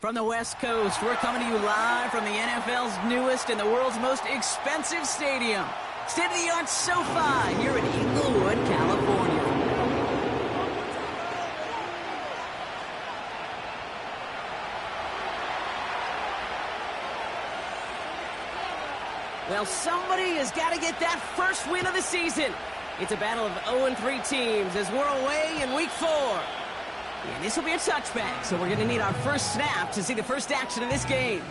From the West Coast, we're coming to you live from the NFL's newest and the world's most expensive stadium. State-of-the-art SoFi here in Inglewood, California. Well, somebody has got to get that first win of the season. It's a battle of 0-3 teams as we're away in Week 4. And this will be a touchback, so we're going to need our first snap to see the first action of this game.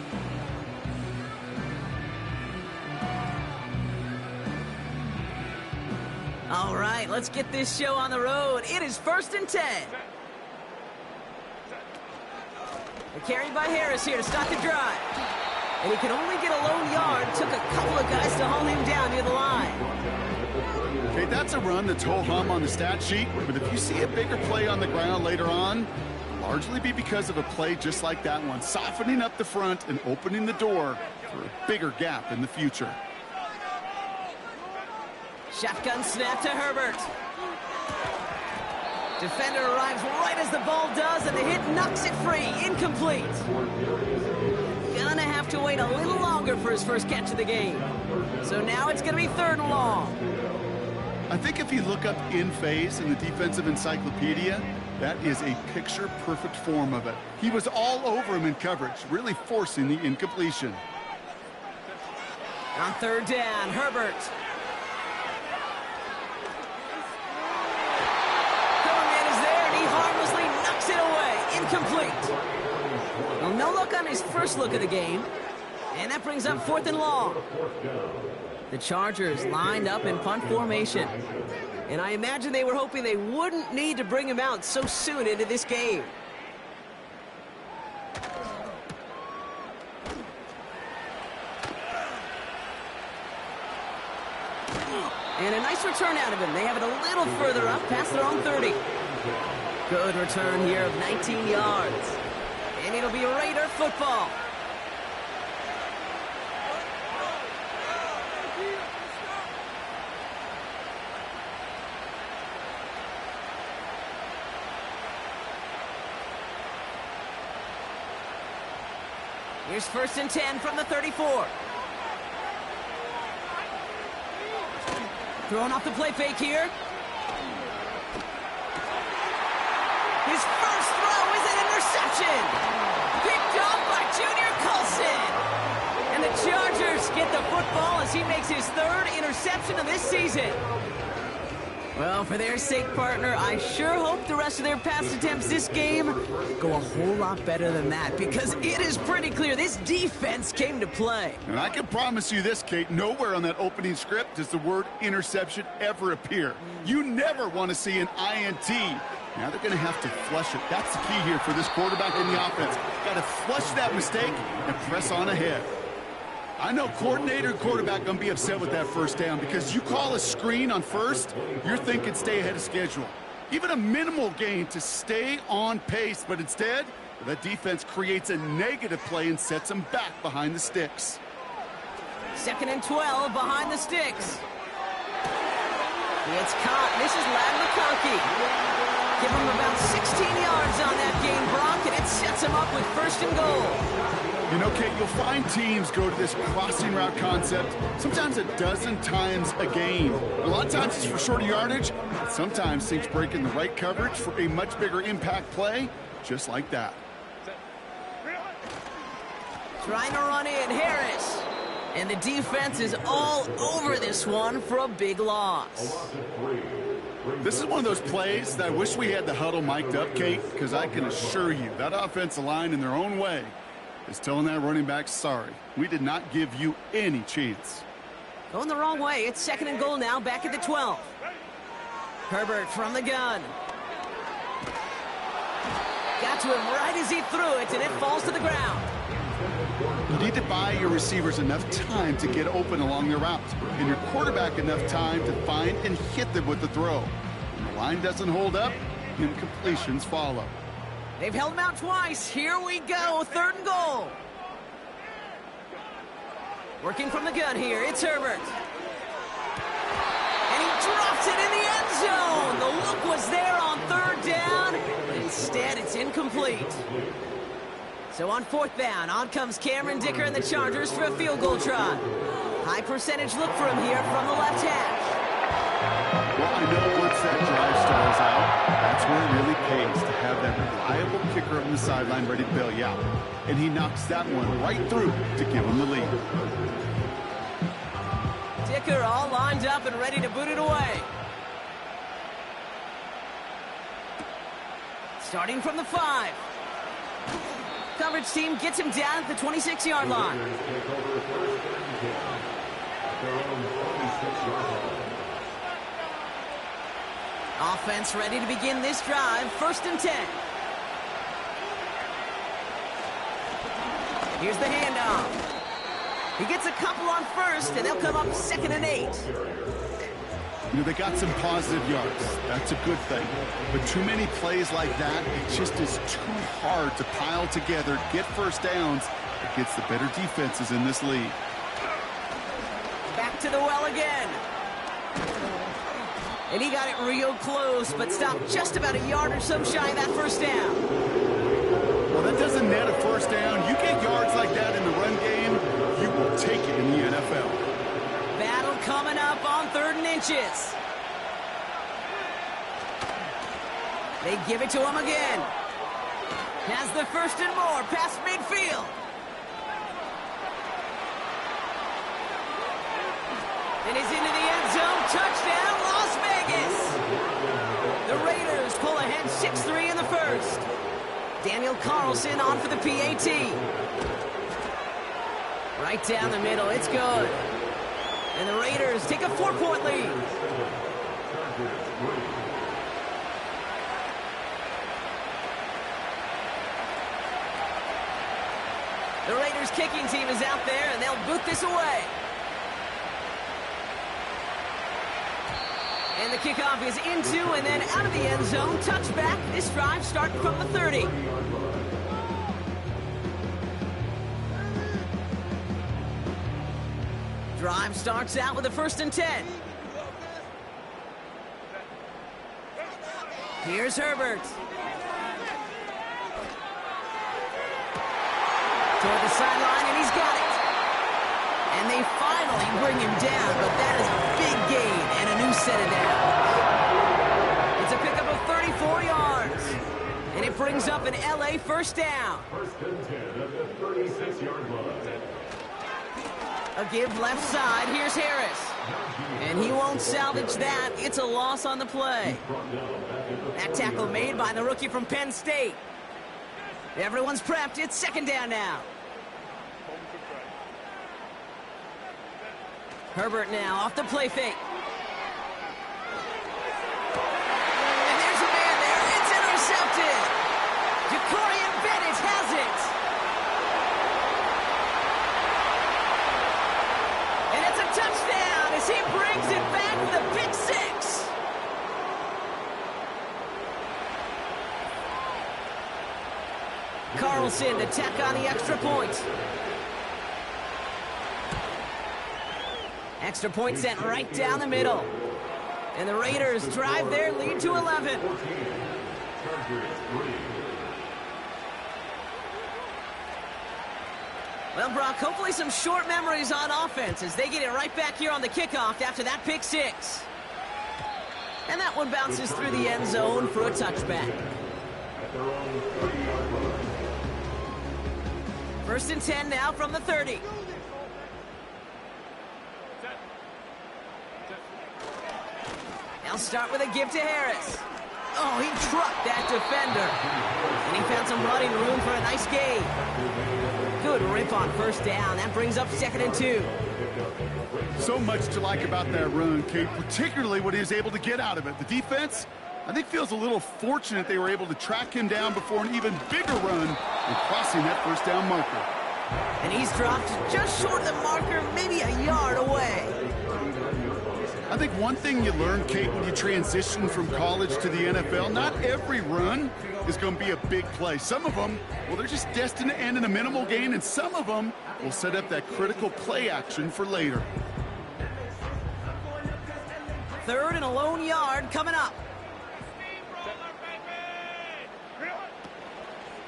All right, let's get this show on the road. It is 1st and 10. They're carried by Harris here to start the drive. And he could only get a lone yard. Took a couple of guys to hold him down near the line. Okay, that's a run that's ho-hum on the stat sheet, but if you see a bigger play on the ground later on, it'll largely be because of a play just like that one, softening up the front and opening the door for a bigger gap in the future. Shotgun snap to Herbert. Defender arrives right as the ball does, and the hit knocks it free. Incomplete. Gonna have to wait a little longer for his first catch of the game. So now it's gonna be 3rd and long. I think if you look up in phase in the defensive encyclopedia, that is a picture-perfect form of it. He was all over him in coverage, really forcing the incompletion. On 3rd down, Herbert. Coleman is there, and he harmlessly knocks it away. Incomplete. Well, no luck on his first look of the game. And that brings up 4th and long. The Chargers lined up in punt formation. And I imagine they were hoping they wouldn't need to bring him out so soon into this game. And a nice return out of him. They have it a little further up past their own 30. Good return here of 19 yards. And it'll be Raider football. Here's 1st and 10 from the 34. Throwing off the play fake here. His first throw is an interception. Picked off by Junior Colson. And the Chargers get the football as he makes his 3rd interception of this season. Well, for their sake, partner, I sure hope the rest of their pass attempts this game go a whole lot better than that, because it is pretty clear this defense came to play. And I can promise you this, Kate, nowhere on that opening script does the word interception ever appear. You never want to see an INT. Now they're going to have to flush it. That's the key here for this quarterback in the offense. Got to flush that mistake and press on ahead. I know coordinator and quarterback going to be upset with that first down, because you call a screen on first, you're thinking stay ahead of schedule. Even a minimal gain to stay on pace, but instead, the defense creates a negative play and sets them back behind the sticks. 2nd and 12 behind the sticks. It's caught. This is LAV McConkey. Give him about 16 yards on that gain, Brock, and it sets him up with 1st and goal. You know, Kate, you'll find teams go to this crossing route concept sometimes a dozen times a game. A lot of times it's for shorter yardage, but sometimes things break in the right coverage for a much bigger impact play, just like that. Trying to run in, Harris. And the defense is all over this one for a big loss. This is one of those plays that I wish we had the huddle mic'd up, Kate, because I can assure you that offensive line in their own way is telling that running back, sorry, we did not give you any chance. Going the wrong way. It's 2nd and goal now, back at the 12. Herbert from the gun. Got to him right as he threw it, and it falls to the ground. You need to buy your receivers enough time to get open along their route, and your quarterback enough time to find and hit them with the throw. When the line doesn't hold up, incompletions follow. They've held him out twice. Here we go, 3rd and goal. Working from the gun here, it's Herbert. And he drops it in the end zone. The look was there on 3rd down, but instead it's incomplete. So on fourth down, on comes Cameron Dicker and the Chargers for a field goal try. High percentage look for him here from the left hash. Well, I know once that drive stalls out, that's where it really pays to have that reliable kicker on the sideline ready to bail you out. And he knocks that one right through to give him the lead. Dicker all lined up and ready to boot it away. Starting from the 5. Coverage team gets him down at the 26-yard line. Offense ready to begin this drive. 1st and 10. Here's the handoff. He gets a couple on first, and they'll come up 2nd and 8. You know, they got some positive yards. That's a good thing. But too many plays like that, it just is too hard to pile together, get first downs against the better defenses in this league. Back to the well again. And he got it real close, but stopped just about a yard or so shy of that first down. Well, that doesn't net a first down. You get yards like that in the run game, you will take it in the NFL. Battle coming up on 3rd and inches. They give it to him again. Has the 1st and more past midfield. And he's into the end zone. Touchdown, Las Vegas. The Raiders pull ahead 6-3 in the 1st. Daniel Carlson on for the PAT. Right down the middle. It's good. And the Raiders take a 4-point lead. The Raiders kicking team is out there, and they'll boot this away. And the kickoff is into and then out of the end zone. Touchback. This drive starting from the 30. Drive starts out with a 1st and 10. Here's Herbert. Toward the sideline, and he's got it. And they finally bring him down, but that is a big gain and a new set of downs. It's a pickup of 34 yards. And it brings up an LA 1st down. 1st and 10 at the 36-yard line. A give left side. Here's Harris. And he won't salvage that. It's a loss on the play. That tackle made by the rookie from Penn State. Everyone's prepped. It's 2nd down now. Herbert now off the play fake. And there's a man there. It's intercepted. Jacorian Bennett has it. And it's a touchdown as he brings it back for the pick 6. Carlson to tack on the extra point. Extra point sent right down the middle. And the Raiders drive their lead to 11. Well, Brock, hopefully some short memories on offense as they get it right back here on the kickoff after that pick 6. And that one bounces through the end zone for a touchback. 1st and 10 now from the 30. They'll start with a give to Harris. Oh, he trucked that defender. And he found some running room for a nice gain. Good rip on 1st down. That brings up 2nd and 2. So much to like about that run, Kate, particularly what he was able to get out of it. The defense, I think, feels a little fortunate they were able to track him down before an even bigger run and crossing that 1st down marker. And he's dropped just short of the marker, maybe a yard away. I think one thing you learn, Kate, when you transition from college to the NFL, not every run is going to be a big play. Some of them, well, they're just destined to end in a minimal gain, and some of them will set up that critical play action for later. 3rd and a lone yard coming up.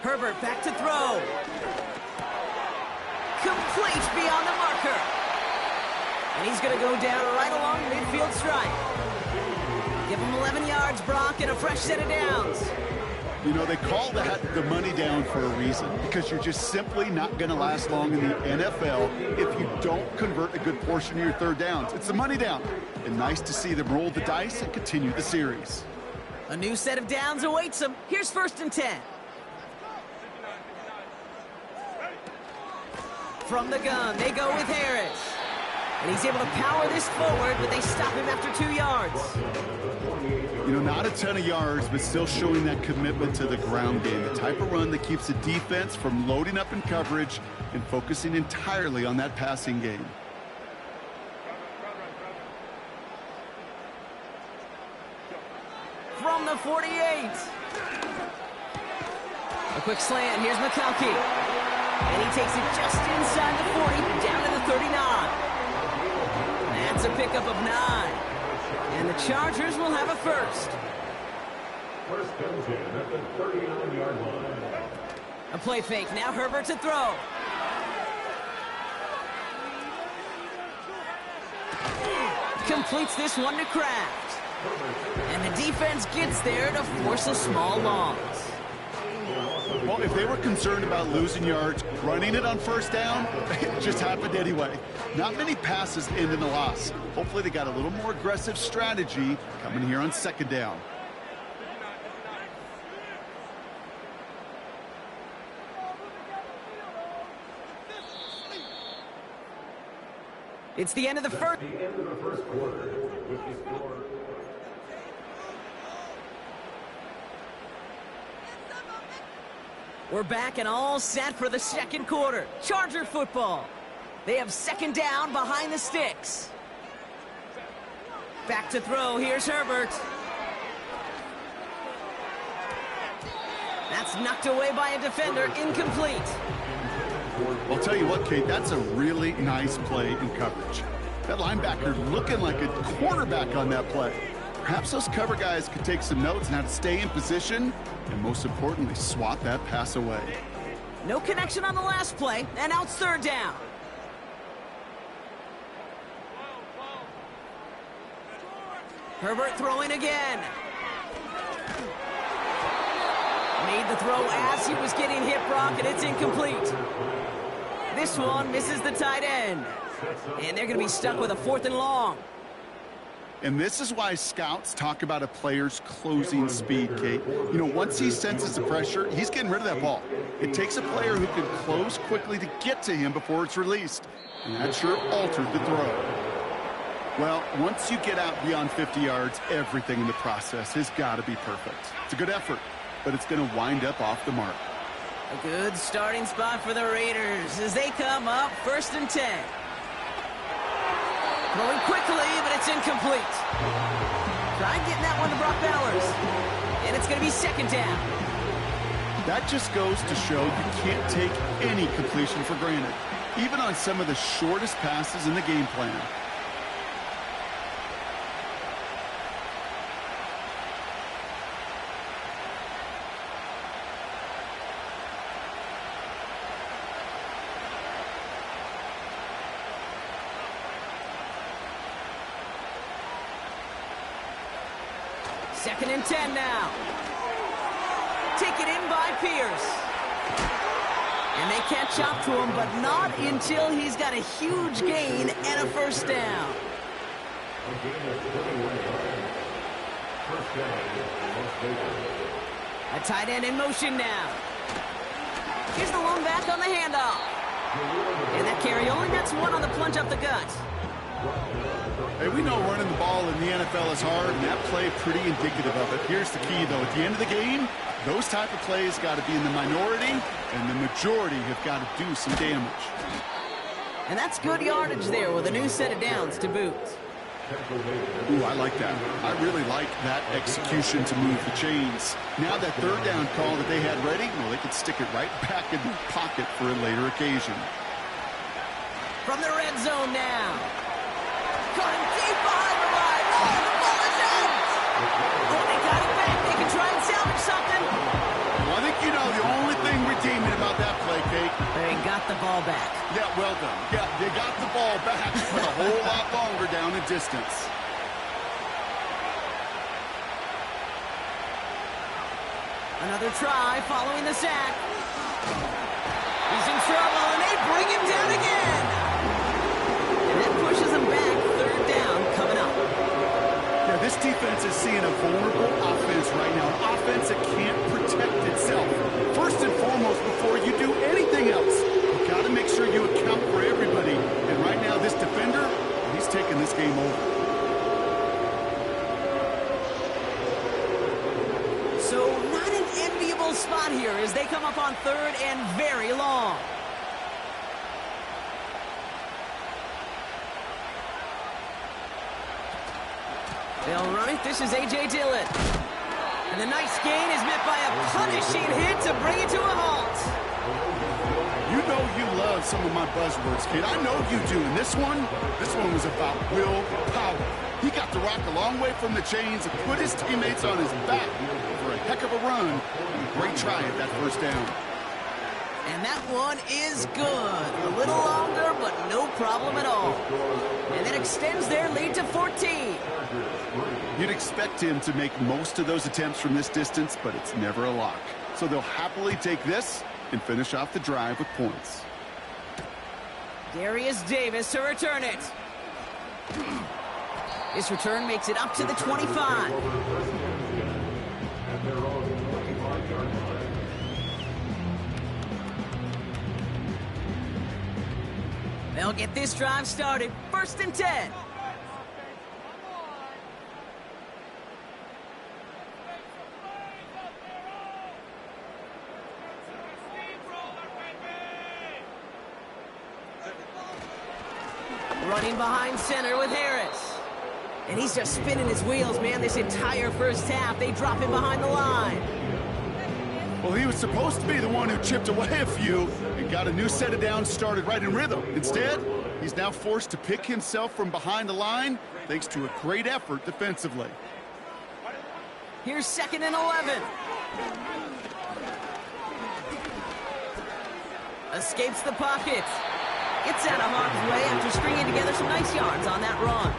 Herbert back to throw. Complete beyond the marker. And he's going to go down right along midfield stripe. Give him 11 yards, Brock, and a fresh set of downs. You know, they call that the money down for a reason, because you're just simply not going to last long in the NFL if you don't convert a good portion of your third downs. It's the money down. And nice to see them roll the dice and continue the series. A new set of downs awaits them. Here's 1st and 10. From the gun, they go with Harris. And he's able to power this forward, but they stop him after 2 yards. You know, not a ton of yards, but still showing that commitment to the ground game. The type of run that keeps the defense from loading up in coverage and focusing entirely on that passing game. From the 48. A quick slant. Here's McConkey. And he takes it just inside the 40, down to the 39. That's a pickup of 9. And the Chargers will have a first. First and 10 at the 39-yard line. A play fake. Now Herbert to throw. Completes this one to Kraft. And the defense gets there to force a small loss. Well, if they were concerned about losing yards, running it on 1st down, it just happened anyway. Not many passes end in a loss. Hopefully they got a little more aggressive strategy coming here on 2nd down. It's the end of the first. The end of the first quarter with the score. We're back and all set for the 2nd quarter. Charger football. They have 2nd down behind the sticks. Back to throw. Here's Herbert. That's knocked away by a defender. Incomplete. I'll tell you what, Kate, that's a really nice play in coverage. That linebacker looking like a quarterback on that play. Perhaps those cover guys could take some notes on how to stay in position and, most importantly, swat that pass away. No connection on the last play, and now it's 3rd down. Herbert throwing again. Made the throw as he was getting hit, Brock, and it's incomplete. This one misses the tight end. And they're going to be stuck with a 4th and long. And this is why scouts talk about a player's closing speed, Kate. You know, once he senses the pressure, he's getting rid of that ball. It takes a player who can close quickly to get to him before it's released. And that sure altered the throw. Well, once you get out beyond 50 yards, everything in the process has got to be perfect. It's a good effort, but it's going to wind up off the mark. A good starting spot for the Raiders as they come up 1st and 10. Throwing quickly, but it's incomplete. Try getting that one to Brock Bowers. And it's going to be 2nd down. That just goes to show you can't take any completion for granted, even on some of the shortest passes in the game plan. Second and 10 now. Taken in by Pierce. And they catch up to him, but not until he's got a huge gain and a 1st down. A tight end in motion now. Here's the lone back on the handoff. And that carry only gets 1 on the plunge up the gut. Hey, we know running the ball in the NFL is hard, and that play pretty indicative of it. Here's the key, though. At the end of the game, those type of plays got to be in the minority, and the majority have got to do some damage. And that's good yardage there with a new set of downs to boot. Ooh, I like that. I really like that execution to move the chains. Now that 3rd down call that they had ready, well, they could stick it right back in the pocket for a later occasion. From the red zone now. Got him deep behind the line. Oh, the ball is out. Oh, they got it back. They can try and salvage something. Well, I think, you know, the only thing whole lot longer down in distance. Another try following the sack. He's in trouble, and they bring him down again. And that pushes him back. Third down coming up. Yeah, this defense is seeing a vulnerable offense right now. An offense that can't protect itself. First and foremost, before you do anything else, you got to make sure you account for everybody. And right now, this defender, he's taking this game over. So not an enviable spot here as they come up on third and very long. They'll run it. This is A.J. Dillon. And the nice gain is met by a punishing hit to bring it to a halt. You know you love some of my buzzwords, kid. I know you do. And this one was about willpower. He got the rock a long way from the chains and put his teammates on his back for a heck of a run. And a great try at that first down. And that one is good. A little longer, but no problem at all. And that extends their lead to 14. You'd expect him to make most of those attempts from this distance, but it's never a lock. So they'll happily take this and finish off the drive with points. Darius Davis to return it. This return makes it up to the 25. They'll get this drive started. First and 10. Running behind center with Harris. And he's just spinning his wheels, man, this entire first half. They drop him behind the line. Well, he was supposed to be the one who chipped away a few and got a new set of downs started right in rhythm. Instead, he's now forced to pick himself from behind the line thanks to a great effort defensively. Here's second and 11. Escapes the pocket. Gets out of harm's way after stringing together some nice yards on that run.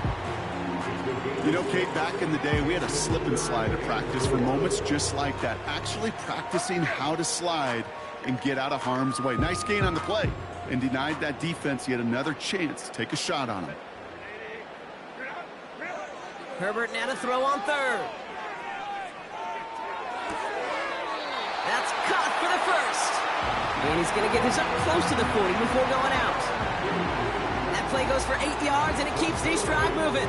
You know, Kate, back in the day, we had a slip and slide to practice for moments just like that. Actually practicing how to slide and get out of harm's way. Nice gain on the play and denied that defense yet another chance to take a shot on him. Herbert now to throw on third. That's caught for the first. And he's going to get this up close to the 40 before going out. That play goes for 8 yards, and it keeps this drive moving.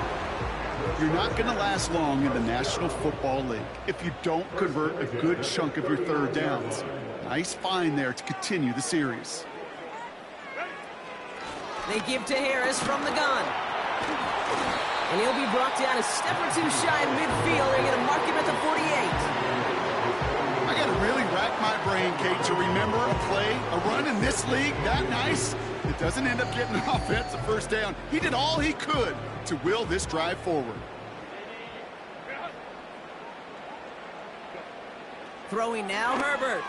You're not going to last long in the National Football League if you don't convert a good chunk of your third downs. Nice find there to continue the series. They give to Harris from the gun. And he'll be brought down a step or two shy of midfield. They're going to mark him at the 48. I got to really rack my brain, Kate, to remember a play, a run in this league that nice. It doesn't end up getting an offensive first down. He did all he could to will this drive forward. Throwing now, Herbert.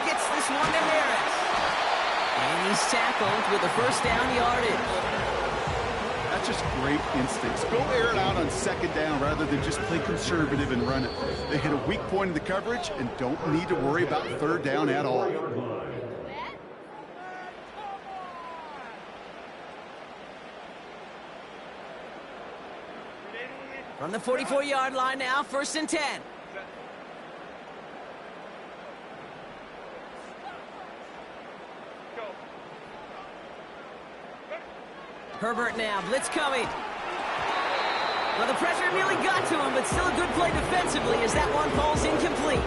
Gets this one to Harris. And he's tackled with a first down yardage. That's just great instincts. Go air it out on second down rather than just play conservative and run it. They hit a weak point in the coverage and don't need to worry about third down at all. From the 44-yard line now, first and 10. Herbert now, blitz coming. Well, the pressure nearly got to him, but still a good play defensively as that one falls incomplete.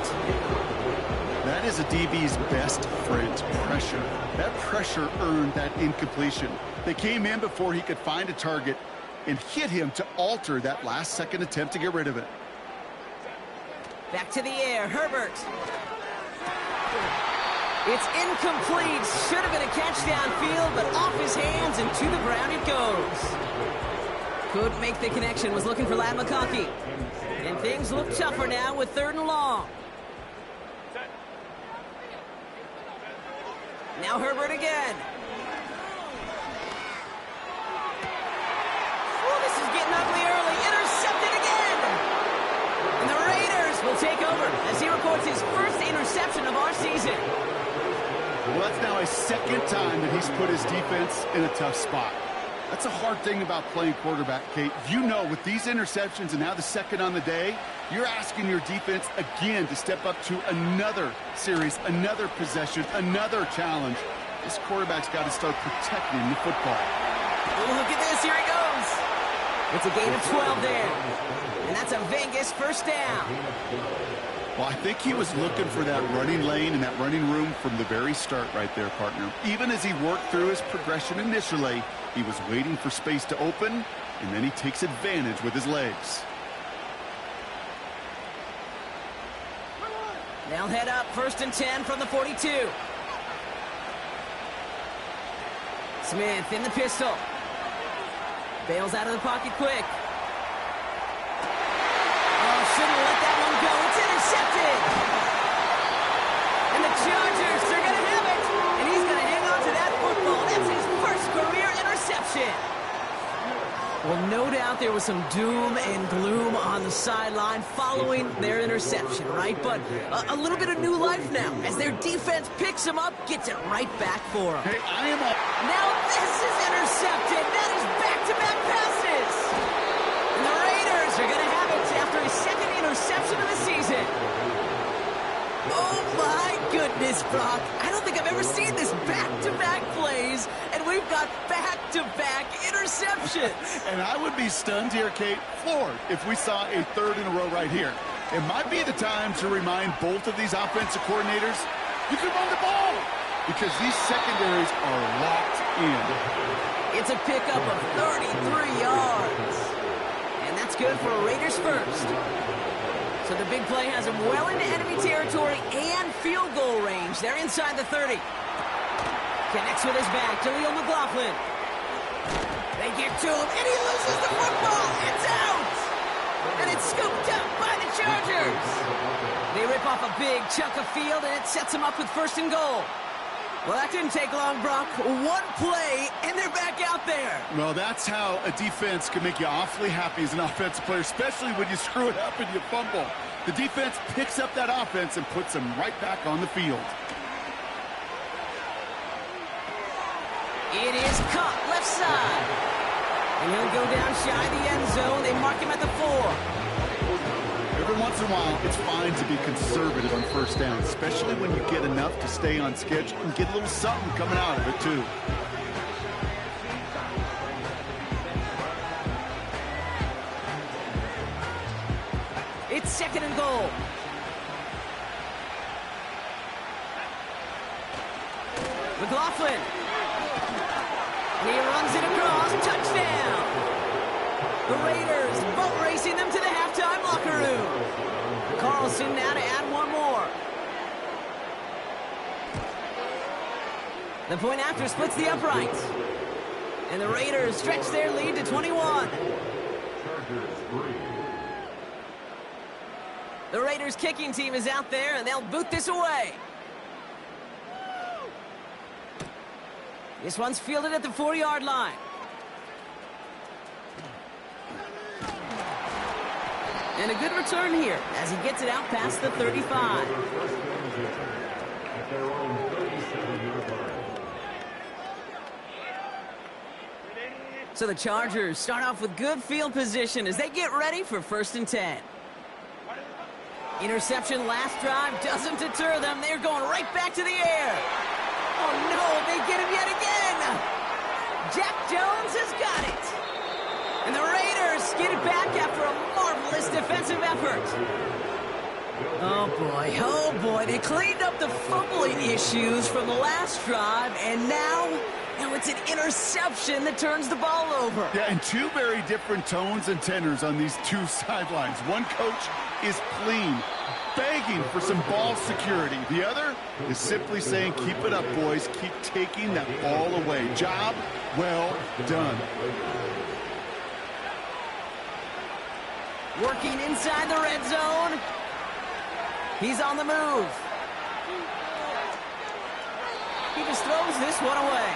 That is a DB's best friend, pressure. That pressure earned that incompletion. They came in before he could find a target and hit him to alter that last-second attempt to get rid of it. Back to the air, Herbert. It's incomplete. Should have been a catch downfield, but off his hands and to the ground it goes. Couldn't make the connection, was looking for Ladd McConkey. And things look tougher now with third and long. Now Herbert again. Well, that's now a second time that he's put his defense in a tough spot. That's a hard thing about playing quarterback, Kate. You know, with these interceptions and now the second on the day, you're asking your defense again to step up to another series, another possession, another challenge. This quarterback's got to start protecting the football. Oh, look at this. Here he goes. It's a gain of 12 there. And that's a Vegas first down. Well, I think he was looking for that running lane and that running room from the very start right there, partner. Even as he worked through his progression initially, he was waiting for space to open, and then he takes advantage with his legs. They'll head up 1st and 10 from the 42. Smith in the pistol. Bails out of the pocket quick. Oh, shouldn't have let that one go. It's intercepted. And the Chargers are going to have it. And he's going to hang on to that football. That's his first career interception. Well, no doubt there was some doom and gloom on the sideline following their interception, right? But a little bit of new life now as their defense picks him up, gets it right back for him. Hey, I am up. Now this is intercepted. That is back-to-back passes. And the Raiders are going to have it after his second interception of the season. Oh, my goodness, Brock. I don't think I've ever seen this back-to-back plays, and we've got back-to-back interceptions. And I would be stunned here, Kate, floored, if we saw a third in a row right here. It might be the time to remind both of these offensive coordinators, you can run the ball, because these secondaries are locked in. It's a pickup of 33 yards. And that's good for Raiders first. So the big play has him well into enemy territory and field goal range. They're inside the 30. Connects with his back, Jaleel McLaughlin. They get to him, and he loses the football. It's out! And it's scooped up by the Chargers. They rip off a big chunk of field, and it sets them up with 1st and goal. Well, that didn't take long, Brock. One play, and they're back out there. Well, that's how a defense can make you awfully happy as an offensive player, especially when you screw it up and you fumble. The defense picks up that offense and puts them right back on the field. It is caught left side. And he'll go down shy of the end zone. They mark him at the 4. Every once in a while, it's fine to be conservative on 1st down, especially when you get enough to stay on schedule and get a little something coming out of it, too. It's 2nd and goal. McLaughlin. He runs it across. Touchdown. The Raiders boat racing them to the halftime locker room. Carlson now to add one more. The point after splits the uprights. And the Raiders stretch their lead to 21. The Raiders kicking team is out there, and they'll boot this away. This one's fielded at the 4-yard line. And a good return here as he gets it out past the 35. So the Chargers start off with good field position as they get ready for 1st and 10. Interception last drive doesn't deter them. They're going right back to the air. Oh, no, they get him yet again. Jack Jones has got it. And the Raiders get it back after a marvelous defensive effort. Oh, boy. They cleaned up the fumbling issues from the last drive, and now it's an interception that turns the ball over. Yeah, and two very different tones and tenors on these two sidelines. One coach is clean, begging for some ball security. The other is simply saying, keep it up, boys. Keep taking that ball away. Job well done. Working inside the red zone. He's on the move. He just throws this one away.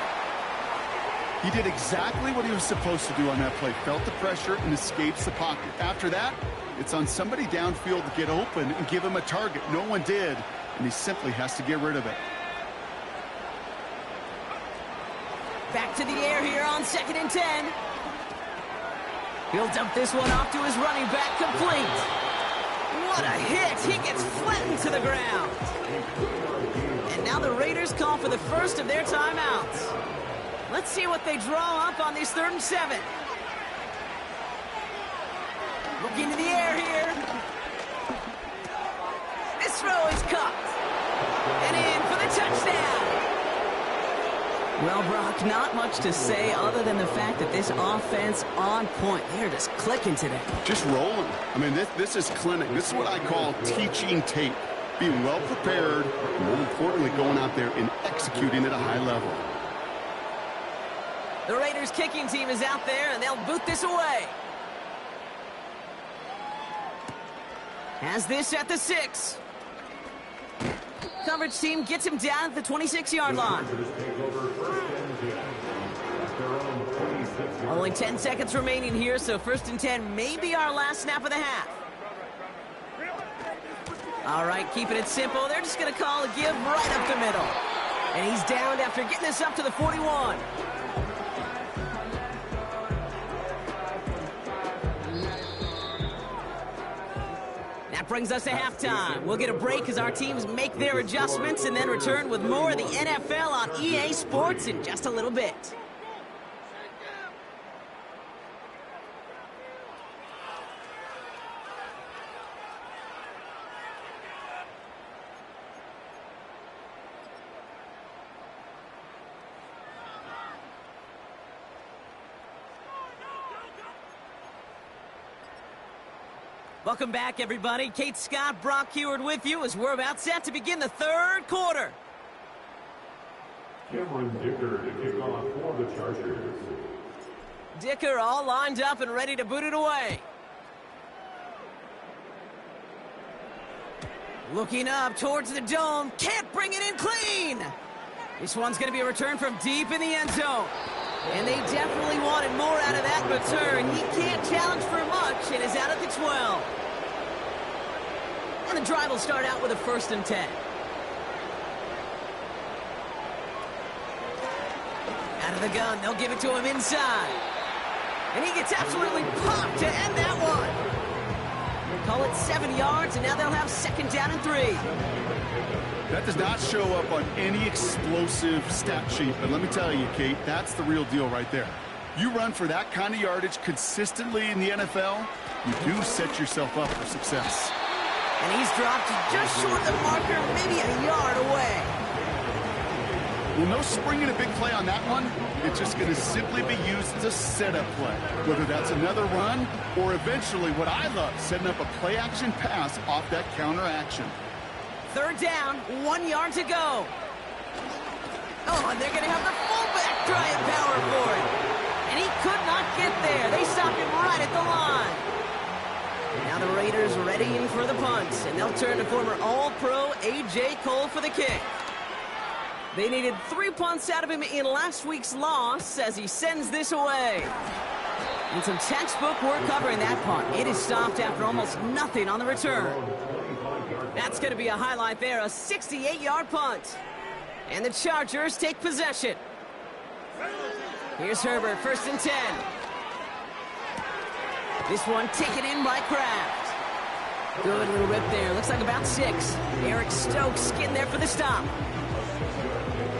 He did exactly what he was supposed to do on that play. Felt the pressure and escapes the pocket. After that, it's on somebody downfield to get open and give him a target. No one did, and he simply has to get rid of it. Back to the air here on 2nd and 10. He'll dump this one off to his running back, complete. What a hit! He gets flattened to the ground. And now the Raiders call for the first of their timeouts. Let's see what they draw up on this 3rd and 7. Looking to the air here. This throw is caught. And in for the touchdown. Well, Brock, not much to say other than the fact that this offense on point. They're just clicking today. Just rolling. I mean, this is clinic. This is what I call teaching tape. Being well prepared, and more importantly, going out there and executing at a high level. The Raiders kicking team is out there, and they'll boot this away. Has this at the 6. Coverage team gets him down at the 26-yard line. Only 10 seconds remaining here, so 1st and 10 may be our last snap of the half. All right, keeping it simple. They're just going to call a give right up the middle. And he's downed after getting this up to the 41. That brings us to halftime. We'll get a break as our teams make their adjustments and then return with more of the NFL on EA Sports in just a little bit. Welcome back, everybody. Kate Scott, Brock Heward with you as we're about set to begin the 3rd quarter. Cameron Dicker to kick off for the Chargers. Dicker all lined up and ready to boot it away. Looking up towards the dome. Can't bring it in clean. This one's going to be a return from deep in the end zone. And they definitely wanted more out of that return. He can't challenge for much and is out at the 12. And the drive will start out with a 1st and 10. Out of the gun, they'll give it to him inside. And he gets absolutely popped to end that one. Call it 7 yards, and now they'll have 2nd down and 3. That does not show up on any explosive stat sheet, but let me tell you, Kate, that's the real deal right there. You run for that kind of yardage consistently in the NFL, you do set yourself up for success. And he's dropped just short of the marker, maybe a yard away. Well, no springing a big play on that one. It's just going to simply be used as a setup play, whether that's another run or eventually what I love, setting up a play-action pass off that counter action. 3rd down, 1 yard to go. Oh, and they're going to have the fullback try and power for it. And he could not get there. They stopped him right at the line. Now the Raiders readying for the punt, and they'll turn to former All-Pro A.J. Cole for the kick. They needed 3 punts out of him in last week's loss as he sends this away. And some textbook work covering that punt. It is stopped after almost nothing on the return. That's going to be a highlight there, a 68-yard punt. And the Chargers take possession. Here's Herbert, 1st and 10. This one taken in by Kraft. Good little rip there. Looks like about 6. Eric Stokes getting there for the stop.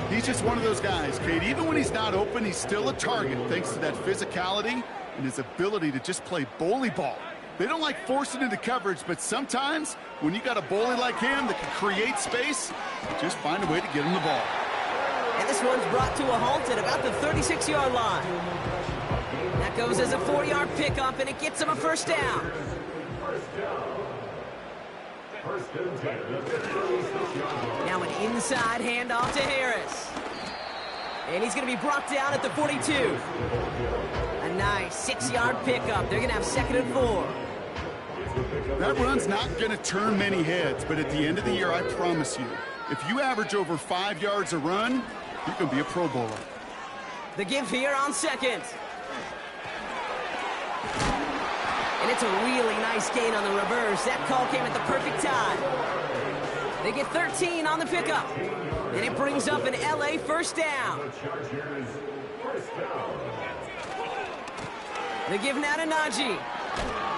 He's just one of those guys, Kate. Even when he's not open, he's still a target thanks to that physicality and his ability to just play bully ball. They don't like forcing into coverage, but sometimes when you got a bully like him that can create space, just find a way to get him the ball. And this one's brought to a halt at about the 36-yard line. That goes as a 4-yard pickup, and it gets him a 1st down. Now an inside handoff to Harris. And he's going to be brought down at the 42. A nice 6-yard pickup. They're going to have 2nd and 4. That run's not going to turn many heads, but at the end of the year, I promise you, if you average over 5 yards a run, you can be a Pro Bowler. The give here on 2nd. And it's a really nice gain on the reverse. That call came at the perfect time. They get 13 on the pickup. And it brings up an LA 1st down. First down. They give now to Najee,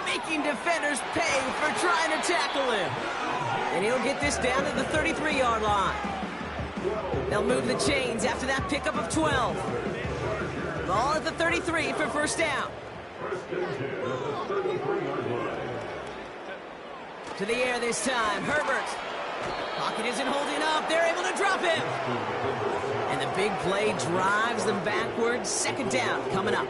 making defenders pay for trying to tackle him. And he'll get this down to the 33-yard line. They'll move the chains after that pickup of 12. Ball at the 33 for first down. First and 10 at the 33-yard line. To the air this time, Herbert. Pocket isn't holding up. They're able to drop him. And the big play drives them backwards. Second down coming up.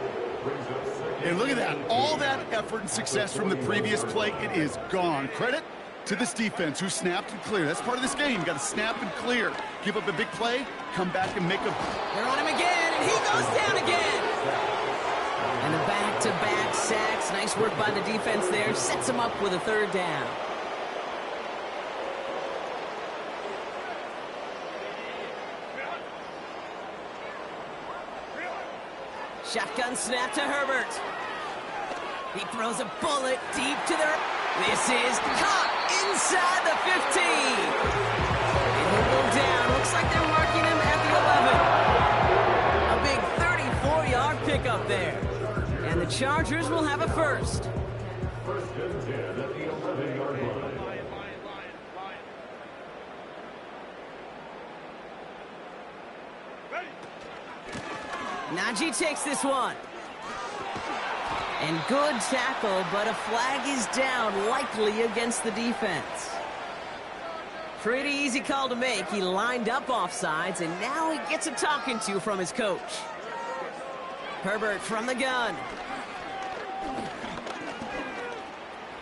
And look at that. All that effort and success from the previous play, it is gone. Credit to this defense who snapped and cleared. That's part of this game. You got to snap and clear. Give up a big play, come back and make a... They're on him again, and he goes down again. And the back-to-back sacks. Nice work by the defense there. Sets him up with a third down. Shotgun snap to Herbert. He throws a bullet deep to the... This is caught inside the 15. And he'll go down. Looks like they're marking him at the 11. A big 34-yard pickup there. And the Chargers will have a first. First and 10 at the 11-yard line. Najee takes this one. And good tackle, but a flag is down, likely against the defense. Pretty easy call to make. He lined up offsides, and now he gets a talking to from his coach. Herbert from the gun.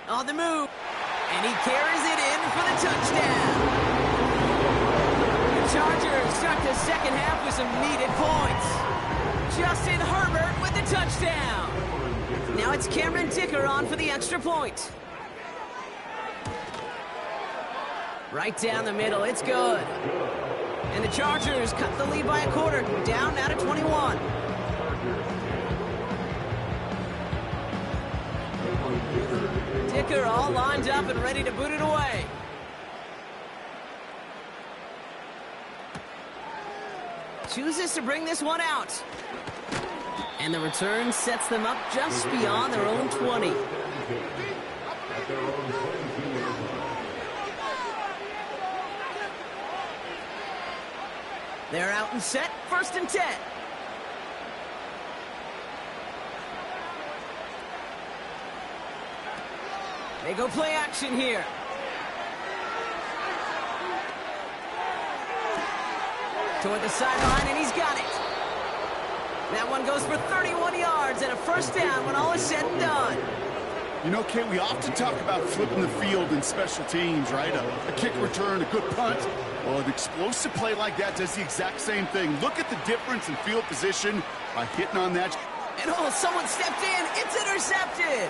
On the move. And he carries it in for the touchdown. The Chargers start the second half with some needed points. Justin Herbert with the touchdown. Now it's Cameron Dicker on for the extra point. Right down the middle, it's good. And the Chargers cut the lead by a quarter, down now to 21. Dicker all lined up and ready to boot it away. Chooses to bring this one out. And the return sets them up just beyond their own 20. They're out and set, first and 10. They go play action here. Toward the sideline, and he's got it. That one goes for 31 yards and a first down when all is said and done. You know, Kate, we often talk about flipping the field in special teams, right? A kick return, a good punt. Well, an explosive play like that does the exact same thing. Look at the difference in field position by hitting on that. And oh, someone stepped in. It's intercepted.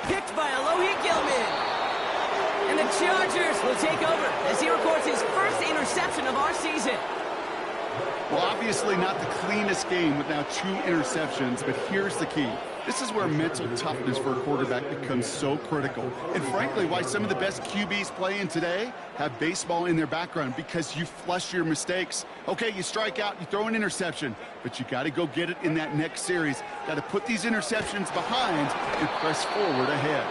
Picked by Alohi Gilman. And the Chargers will take over as he records his first interception of our season. Well, obviously not the cleanest game with now 2 interceptions, but here's the key. This is where mental toughness for a quarterback becomes so critical. And frankly, why some of the best QBs playing today have baseball in their background, because you flush your mistakes. Okay, you strike out, you throw an interception, but you got to go get it in that next series. Got to put these interceptions behind and press forward ahead.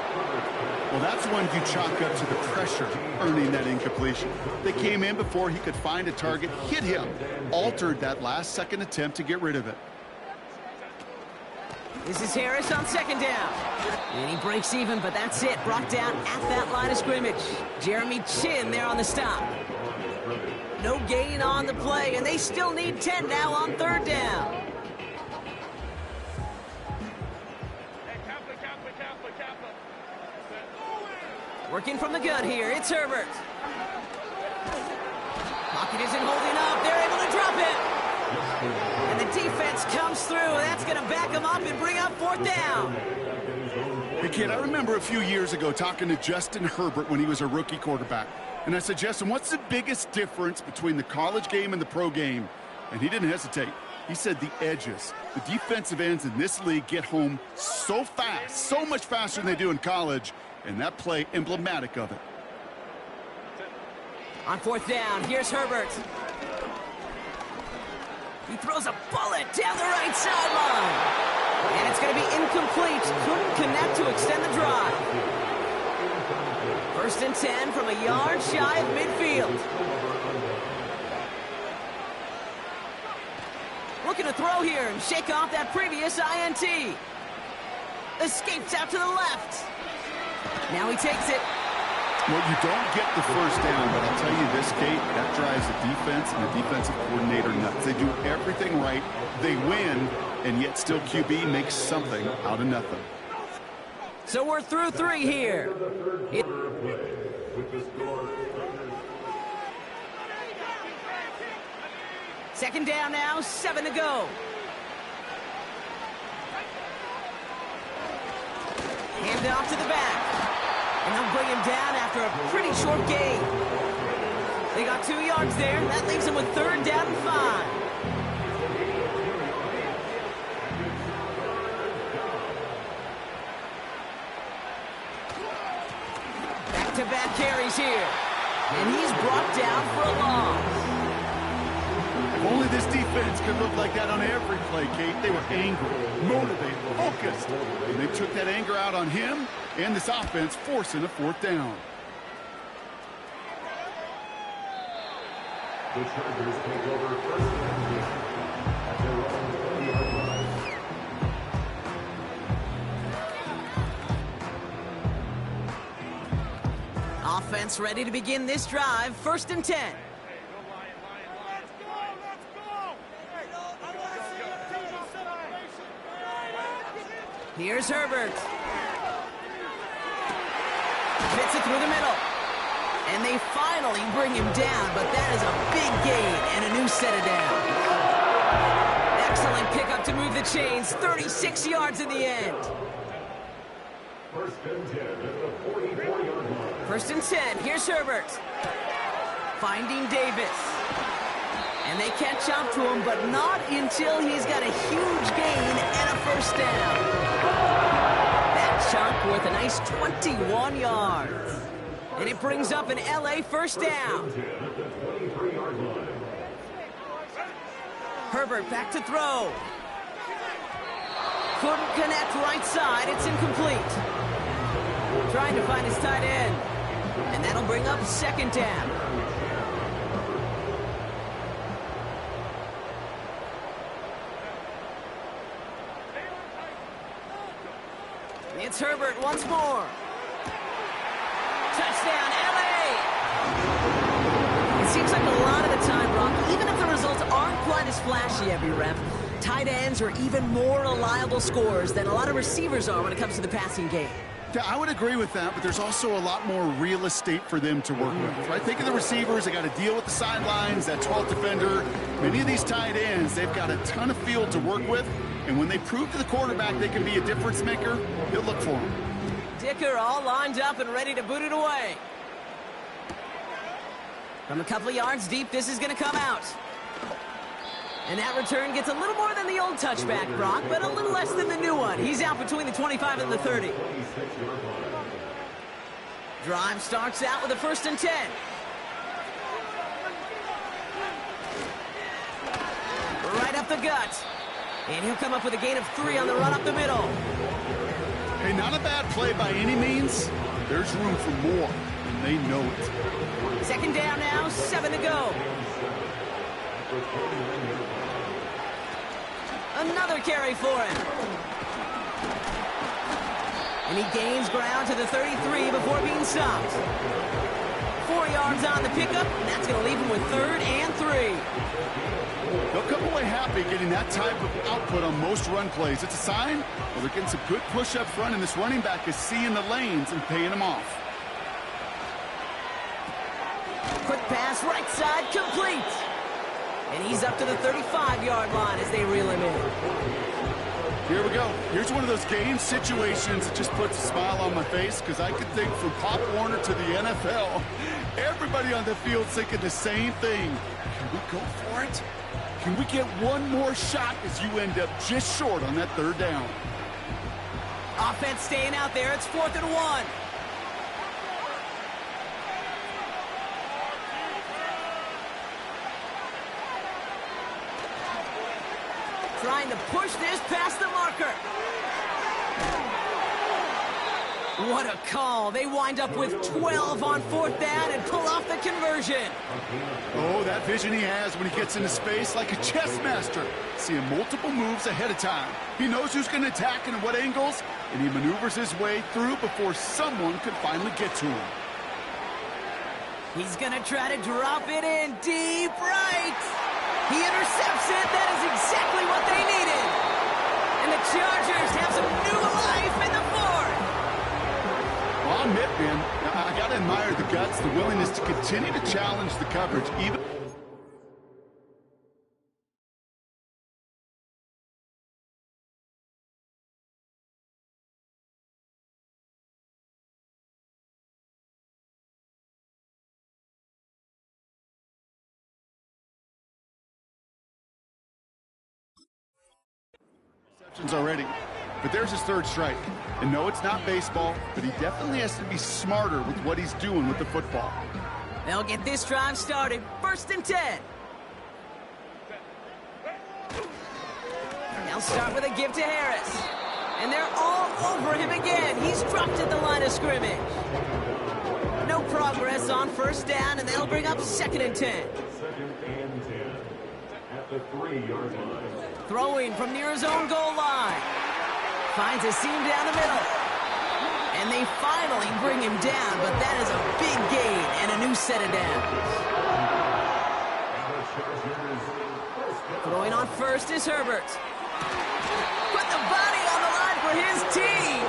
Well, that's one you chalk up to the pressure earning that incompletion. They came in before he could find a target, hit him, altered that last-second attempt to get rid of it. This is Harris on second down. And he breaks even, but that's it. Brought down at that line of scrimmage. Jeremy Chin there on the stop. No gain on the play, and they still need 10 now on third down. Working from the gun here, it's Herbert. Pocket isn't holding up. They're able to drop it. And the defense comes through. That's going to back him up and bring up fourth down. Hey, kid, I remember a few years ago talking to Justin Herbert when he was a rookie quarterback. And I said, Justin, what's the biggest difference between the college game and the pro game? And he didn't hesitate. He said the edges. The defensive ends in this league get home so fast, so much faster than they do in college. And that play emblematic of it. On fourth down, here's Herbert. He throws a bullet down the right sideline. And it's going to be incomplete. Couldn't connect to extend the drive. 1st and 10 from a yard shy of midfield. Looking to throw here and shake off that previous INT. Escapes out to the left. Now he takes it. Well, you don't get the first down, but I'll tell you this, Kate, that drives the defense and the defensive coordinator nuts. They do everything right. They win, and yet still QB makes something out of nothing. So we're through 3 here. Second down now, 7 to go. Hand off to the back. And they'll bring him down after a pretty short gain. They got 2 yards there. That leaves them with 3rd down and 5. Back-to-back carries here. And he's brought down for a loss. If only this defense could look like that on every play, Kate. They were angry, motivated, focused. And they took that anger out on him and this offense, forcing a 4th down. The Chargers take over 1st and 10 at their own 20-yard line. Offense ready to begin this drive. 1st and 10. Here's Herbert. Fits it through the middle. And they finally bring him down, but that is a big gain and a new set of downs. Excellent pickup to move the chains. 36 yards in the end. 1st and 10 at the 44-yard line. 1st and 10. Here's Herbert. Finding Davis. And they catch up to him, but not until he's got a huge gain and a 1st down. That chunk worth a nice 21 yards. And it brings up an LA 1st down. Herbert back to throw. Couldn't connect right side. It's incomplete. Trying to find his tight end. And that'll bring up 2nd down. It's Herbert once more. Touchdown, LA! It seems like a lot of the time, Brock, even if the results aren't quite as flashy every rep, tight ends are even more reliable scorers than a lot of receivers are when it comes to the passing game. Yeah, I would agree with that, but there's also a lot more real estate for them to work with. Right? Think of the receivers. They got to deal with the sidelines, that 12th defender. Many of these tight ends, they've got a ton of field to work with. And when they prove to the quarterback they can be a difference maker, he'll look for them. Dicker all lined up and ready to boot it away. From a couple of yards deep, this is going to come out. And that return gets a little more than the old touchback, Brock, but a little less than the new one. He's out between the 25 and the 30. Drive starts out with a 1st and 10. Right up the gut. And he'll come up with a gain of 3 on the run up the middle. Hey, not a bad play by any means. There's room for more, and they know it. 2nd down now, 7 to go. Another carry for him. And he gains ground to the 33 before being stopped. 4 yards on the pickup, and that's going to leave him with 3rd and 3. They'll come away happy getting that type of output on most run plays. It's a sign, well, they're getting some good push up front, and this running back is seeing the lanes and paying them off. Quick pass, right side, complete. And he's up to the 35-yard line as they reel him in. Here we go. Here's one of those game situations that just puts a smile on my face, because I could think from Pop Warner to the NFL, everybody on the field thinking the same thing. Can we go for it? Can we get one more shot as you end up just short on that 3rd down? Offense staying out there. It's 4th and 1. trying to push this past the marker. What a call. They wind up with 12 on 4th down and pull off the conversion. Oh, that vision he has when he gets into space like a chess master. Seeing multiple moves ahead of time. He knows who's going to attack and at what angles, and he maneuvers his way through before someone can finally get to him. He's going to try to drop it in deep right. He intercepts it. That is exactly what they needed. And the Chargers have some new life in the 4th. Well, I'll admit, man, I got to admire the guts, the willingness to continue to challenge the coverage, even... already, but there's his 3rd strike. And no, it's not baseball, but he definitely has to be smarter with what he's doing with the football. They'll get this drive started. 1st and 10. They'll start with a give to Harris. And they're all over him again. He's dropped at the line of scrimmage. No progress on 1st down, and they'll bring up 2nd and 10. 2nd and 10 at the 3-yard line. Throwing from near his own goal line. Finds a seam down the middle. And they finally bring him down, but that is a big gain and a new set of downs. Throwing on 1st is Herbert. Put the body on the line for his team.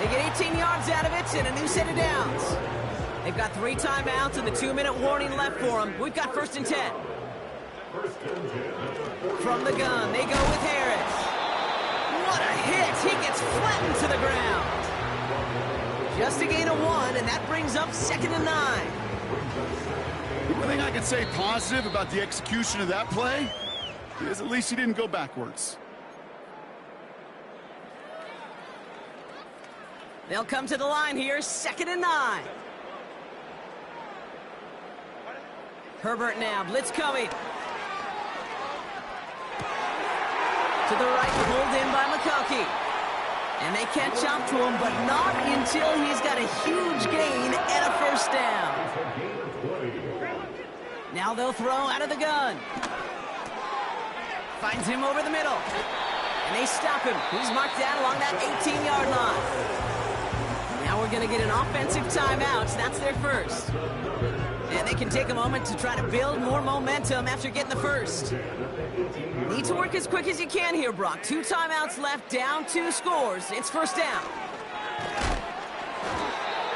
They get 18 yards out of it and a new set of downs. They've got 3 timeouts and the 2-minute warning left for them. We've got 1st and 10. From the gun, they go with Harris. What a hit! He gets flattened to the ground. Just a gain of 1, and that brings up 2nd and 9. The only thing I can say positive about the execution of that play is at least he didn't go backwards. They'll come to the line here, 2nd and 9. Herbert now, blitz coming. To the right, pulled in by McConkey. And they catch up to him, but not until he's got a huge gain and a 1st down. Now they'll throw out of the gun. Finds him over the middle. And they stop him. He's marked down along that 18-yard line. Now we're going to get an offensive timeout. That's their 1st. And they can take a moment to try to build more momentum after getting the 1st. Need to work as quick as you can here, Brock. 2 timeouts left, down 2 scores. It's 1st down.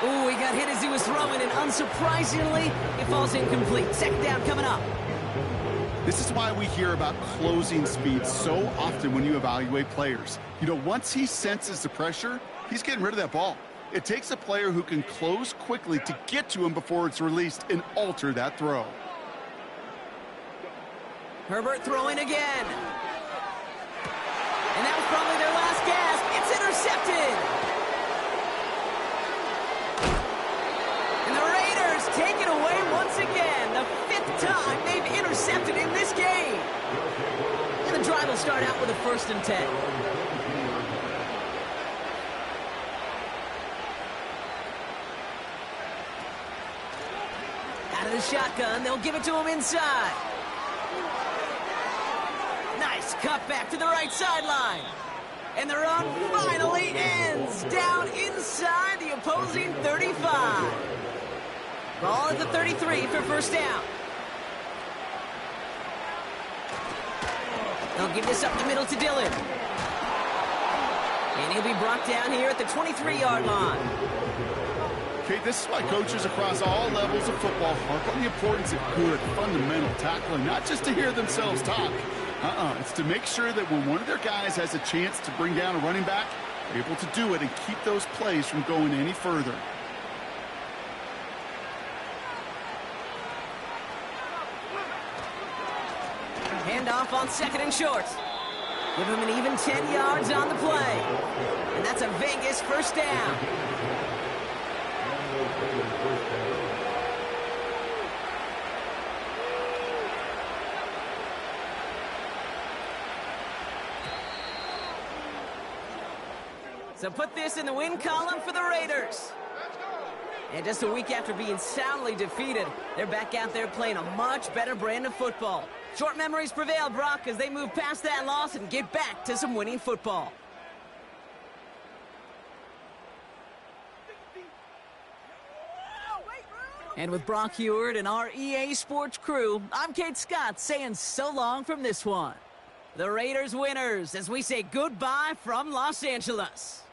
Ooh, he got hit as he was throwing, and unsurprisingly, it falls incomplete. 2nd down coming up. This is why we hear about closing speed so often when you evaluate players. You know, once he senses the pressure, he's getting rid of that ball. It takes a player who can close quickly to get to him before it's released and alter that throw. Herbert throwing again. And that was probably their last gasp. It's intercepted. And the Raiders take it away once again. The 5th time they've intercepted in this game. And the drive will start out with a 1st and 10. Out of the shotgun, they'll give it to him inside. Nice cut back to the right sideline. And the run finally ends down inside the opposing 35. Ball at the 33 for 1st down. They'll give this up the middle to Dillon. And he'll be brought down here at the 23-yard line. Okay, this is why coaches across all levels of football harp on the importance of good, fundamental tackling, not just to hear themselves talk. It's to make sure that when one of their guys has a chance to bring down a running back, they're able to do it and keep those plays from going any further. Handoff on 2nd and short. Give him an even 10 yards on the play. And that's a Vegas 1st down. So put this in the win column for the Raiders. And just a week after being soundly defeated, they're back out there playing a much better brand of football. Short memories prevail, Brock, as they move past that loss and get back to some winning football. And with Brock Heward and our EA Sports crew, I'm Kate Scott saying so long from this one. The Raiders winners as we say goodbye from Los Angeles.